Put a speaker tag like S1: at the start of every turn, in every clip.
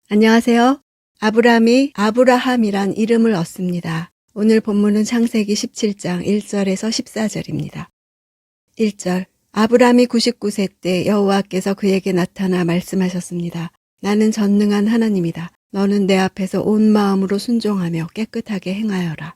S1: 안녕하세요. 아브라함이 아브라함이란 이름을 얻습니다. 오늘 본문은 창세기 17장 1절에서 14절입니다. 1절 아브라함이 99세 때 여호와께서 그에게 나타나 말씀하셨습니다. 나는 전능한 하나님이다. 너는 내 앞에서 온 마음으로 순종하며 깨끗하게 행하여라.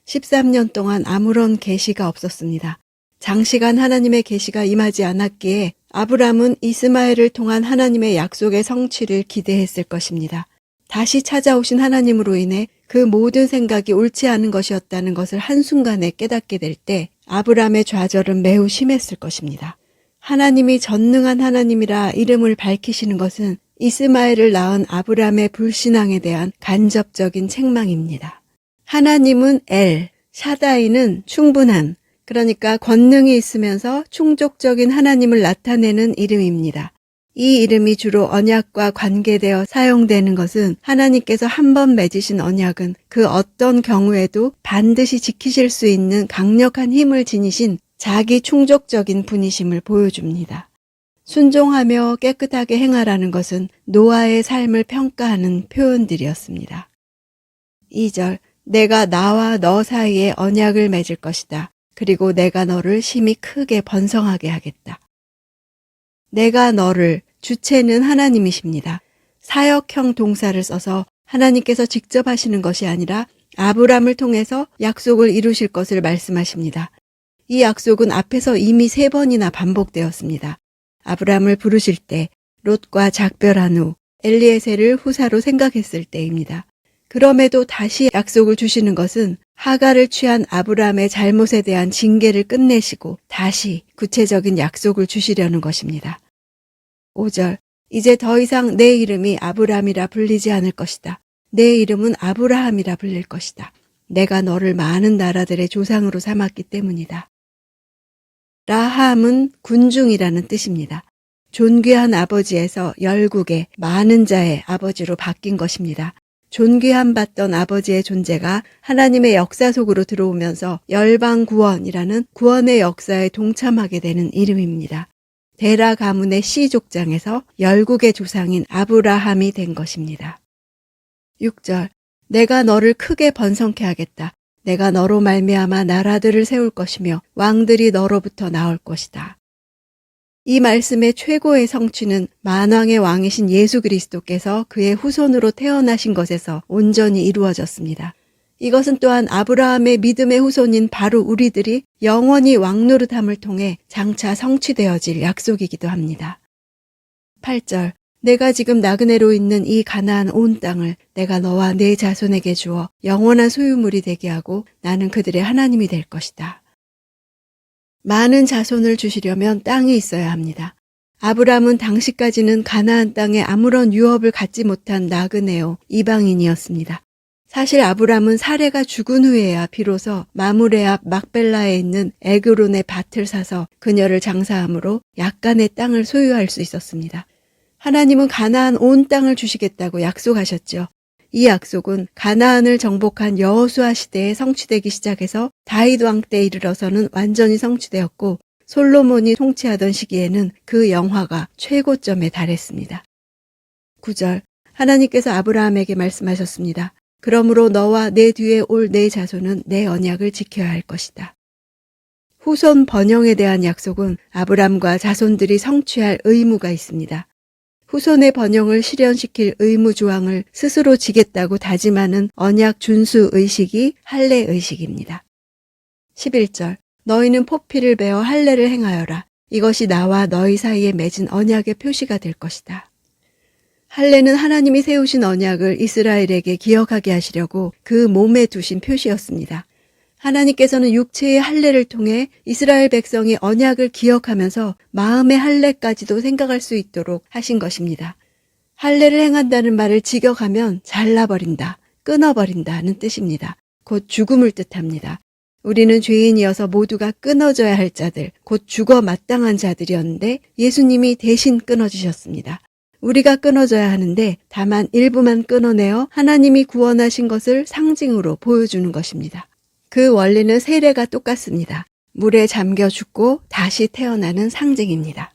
S1: 13년 동안 아무런 계시가 없었습니다. 장시간 하나님의 계시가 임하지 않았기에 아브라함은 이스마엘을 통한 하나님의 약속의 성취를 기대했을 것입니다. 다시 찾아오신 하나님으로 인해 그 모든 생각이 옳지 않은 것이었다는 것을 한순간에 깨닫게 될 때 아브라함의 좌절은 매우 심했을 것입니다. 하나님이 전능한 하나님이라 이름을 밝히시는 것은 이스마엘을 낳은 아브라함의 불신앙에 대한 간접적인 책망입니다. 하나님은 엘, 샤다이는 충분한, 그러니까 권능이 있으면서 충족적인 하나님을 나타내는 이름입니다. 이 이름이 주로 언약과 관계되어 사용되는 것은 하나님께서 한 번 맺으신 언약은 그 어떤 경우에도 반드시 지키실 수 있는 강력한 힘을 지니신 자기 충족적인 분이심을 보여줍니다. 순종하며 깨끗하게 행하라는 것은 노아의 삶을 평가하는 표현들이었습니다. 2절 내가 나와 너 사이에 언약을 맺을 것이다. 그리고 내가 너를 심히 크게 번성하게 하겠다. 내가 너를, 주체는 하나님이십니다. 사역형 동사를 써서 하나님께서 직접 하시는 것이 아니라 아브라함을 통해서 약속을 이루실 것을 말씀하십니다. 이 약속은 앞에서 이미 3번이나 반복되었습니다. 아브라함을 부르실 때, 롯과 작별한 후 엘리에셀을 후사로 생각했을 때입니다. 그럼에도 다시 약속을 주시는 것은 하갈을 취한 아브라함의 잘못에 대한 징계를 끝내시고 다시 구체적인 약속을 주시려는 것입니다. 5절 이제 더 이상 내 이름이 아브라함이라 불리지 않을 것이다. 내 이름은 아브라함이라 불릴 것이다. 내가 너를 많은 나라들의 조상으로 삼았기 때문이다. 라함은 군중이라는 뜻입니다. 존귀한 아버지에서 열국의 많은 자의 아버지로 바뀐 것입니다. 존귀함 받던 아버지의 존재가 하나님의 역사 속으로 들어오면서 열방 구원이라는 구원의 역사에 동참하게 되는 이름입니다. 데라 가문의 시 족장에서 열국의 조상인 아브라함이 된 것입니다. 6절 내가 너를 크게 번성케 하겠다. 내가 너로 말미암아 나라들을 세울 것이며 왕들이 너로부터 나올 것이다. 이 말씀의 최고의 성취는 만왕의 왕이신 예수 그리스도께서 그의 후손으로 태어나신 것에서 온전히 이루어졌습니다. 이것은 또한 아브라함의 믿음의 후손인 바로 우리들이 영원히 왕노릇함을 통해 장차 성취되어질 약속이기도 합니다. 8절 내가 지금 나그네로 있는 이 가나안 온 땅을 내가 너와 네 자손에게 주어 영원한 소유물이 되게 하고 나는 그들의 하나님이 될 것이다. 많은 자손을 주시려면 땅이 있어야 합니다. 아브라함은 당시까지는 가나안 땅에 아무런 유업을 갖지 못한 나그네요 이방인이었습니다. 사실 아브라함은 사레가 죽은 후에야 비로소 마므레 앞 막벨라에 있는 에그론의 밭을 사서 그녀를 장사함으로 약간의 땅을 소유할 수 있었습니다. 하나님은 가나안 온 땅을 주시겠다고 약속하셨죠. 이 약속은 가나안을 정복한 여호수아 시대에 성취되기 시작해서 다윗 왕 때 이르러서는 완전히 성취되었고 솔로몬이 통치하던 시기에는 그 영화가 최고점에 달했습니다. 9절 하나님께서 아브라함에게 말씀하셨습니다. 그러므로 너와 내 뒤에 올 내 자손은 내 언약을 지켜야 할 것이다. 후손 번영에 대한 약속은 아브라함과 자손들이 성취할 의무가 있습니다. 후손의 번영을 실현시킬 의무 조항을 스스로 지겠다고 다짐하는 언약 준수 의식이 할례 의식입니다. 11절 너희는 포피를 베어 할례를 행하여라. 이것이 나와 너희 사이에 맺은 언약의 표시가 될 것이다. 할례는 하나님이 세우신 언약을 이스라엘에게 기억하게 하시려고 그 몸에 두신 표시였습니다. 하나님께서는 육체의 할례를 통해 이스라엘 백성이 언약을 기억하면서 마음의 할례까지도 생각할 수 있도록 하신 것입니다. 할례를 행한다는 말을 직역하면 잘라버린다, 끊어버린다는 뜻입니다. 곧 죽음을 뜻합니다. 우리는 죄인이어서 모두가 끊어져야 할 자들, 곧 죽어 마땅한 자들이었는데 예수님이 대신 끊어주셨습니다. 우리가 끊어져야 하는데 다만 일부만 끊어내어 하나님이 구원하신 것을 상징으로 보여주는 것입니다. 그 원리는 세례가 똑같습니다. 물에 잠겨 죽고 다시 태어나는 상징입니다.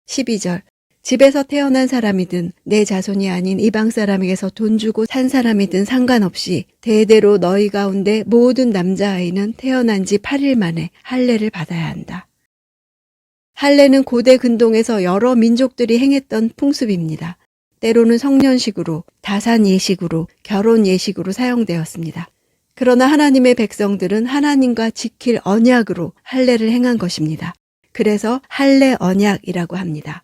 S1: 12절 집에서 태어난 사람이든 내 자손이 아닌 이방 사람에게서 돈 주고 산 사람이든 상관없이 대대로 너희 가운데 모든 남자아이는 태어난 지 8일 만에 할례를 받아야 한다. 할례는 고대 근동에서 여러 민족들이 행했던 풍습입니다. 때로는 성년식으로, 다산 예식으로, 결혼 예식으로 사용되었습니다. 그러나 하나님의 백성들은 하나님과 지킬 언약으로 할례를 행한 것입니다. 그래서 할례 언약이라고 합니다.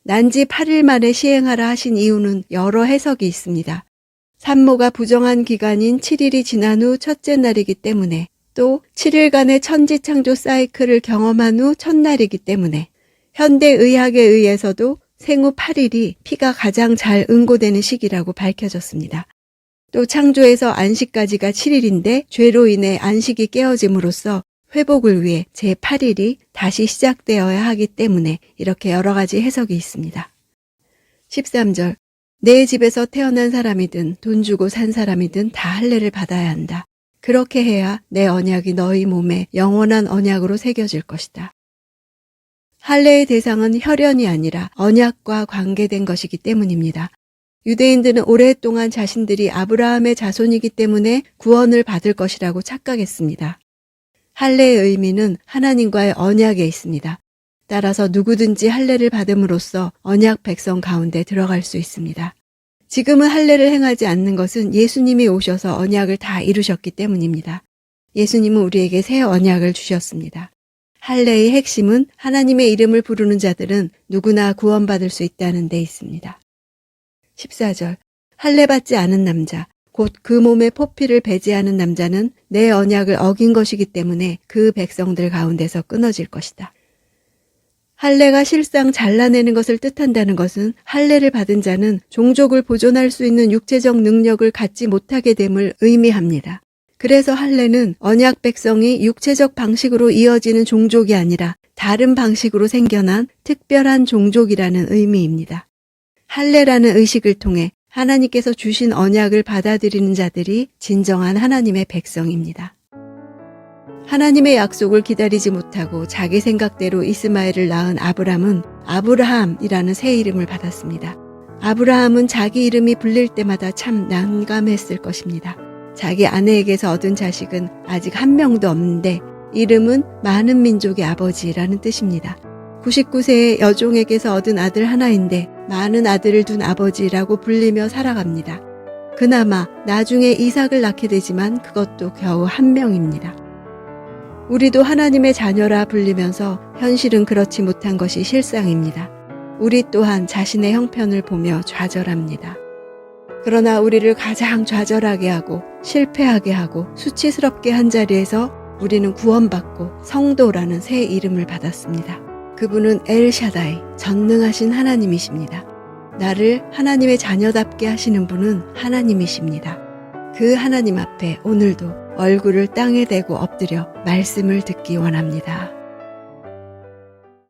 S1: 난지 8일 만에 시행하라 하신 이유는 여러 해석이 있습니다. 산모가 부정한 기간인 7일이 지난 후 첫째 날이기 때문에, 또 7일간의 천지창조 사이클을 경험한 후 첫날이기 때문에, 현대의학에 의해서도 생후 8일이 피가 가장 잘 응고되는 시기라고 밝혀졌습니다. 또 창조에서 안식까지가 7일인데 죄로 인해 안식이 깨어짐으로써 회복을 위해 제8일이 다시 시작되어야 하기 때문에 이렇게 여러 가지 해석이 있습니다. 13절, 내 집에서 태어난 사람이든 돈 주고 산 사람이든 다 할례를 받아야 한다. 그렇게 해야 내 언약이 너희 몸에 영원한 언약으로 새겨질 것이다. 할례의 대상은 혈연이 아니라 언약과 관계된 것이기 때문입니다. 유대인들은 오랫동안 자신들이 아브라함의 자손이기 때문에 구원을 받을 것이라고 착각했습니다. 할례의 의미는 하나님과의 언약에 있습니다. 따라서 누구든지 할례를 받음으로써 언약 백성 가운데 들어갈 수 있습니다. 지금은 할례를 행하지 않는 것은 예수님이 오셔서 언약을 다 이루셨기 때문입니다. 예수님은 우리에게 새 언약을 주셨습니다. 할례의 핵심은 하나님의 이름을 부르는 자들은 누구나 구원받을 수 있다는 데 있습니다. 14절, 할례 받지 않은 남자, 곧 그 몸에 포피를 배제하는 남자는 내 언약을 어긴 것이기 때문에 그 백성들 가운데서 끊어질 것이다. 할례가 실상 잘라내는 것을 뜻한다는 것은 할례를 받은 자는 종족을 보존할 수 있는 육체적 능력을 갖지 못하게 됨을 의미합니다. 그래서 할례는 언약 백성이 육체적 방식으로 이어지는 종족이 아니라 다른 방식으로 생겨난 특별한 종족이라는 의미입니다. 할례라는 의식을 통해 하나님께서 주신 언약을 받아들이는 자들이 진정한 하나님의 백성입니다. 하나님의 약속을 기다리지 못하고 자기 생각대로 이스마엘을 낳은 아브람은 아브라함이라는 새 이름을 받았습니다. 아브라함은 자기 이름이 불릴 때마다 참 난감했을 것입니다. 자기 아내에게서 얻은 자식은 아직 한 명도 없는데 이름은 많은 민족의 아버지라는 뜻입니다. 99세의 여종에게서 얻은 아들 하나인데 많은 아들을 둔 아버지라고 불리며 살아갑니다. 그나마 나중에 이삭을 낳게 되지만 그것도 겨우 한 명입니다. 우리도 하나님의 자녀라 불리면서 현실은 그렇지 못한 것이 실상입니다. 우리 또한 자신의 형편을 보며 좌절합니다. 그러나 우리를 가장 좌절하게 하고 실패하게 하고 수치스럽게 한 자리에서 우리는 구원받고 성도라는 새 이름을 받았습니다. 그분은 엘샤다이, 전능하신 하나님이십니다. 나를 하나님의 자녀답게 하시는 분은 하나님이십니다. 그 하나님 앞에 오늘도 얼굴을 땅에 대고 엎드려 말씀을 듣기 원합니다.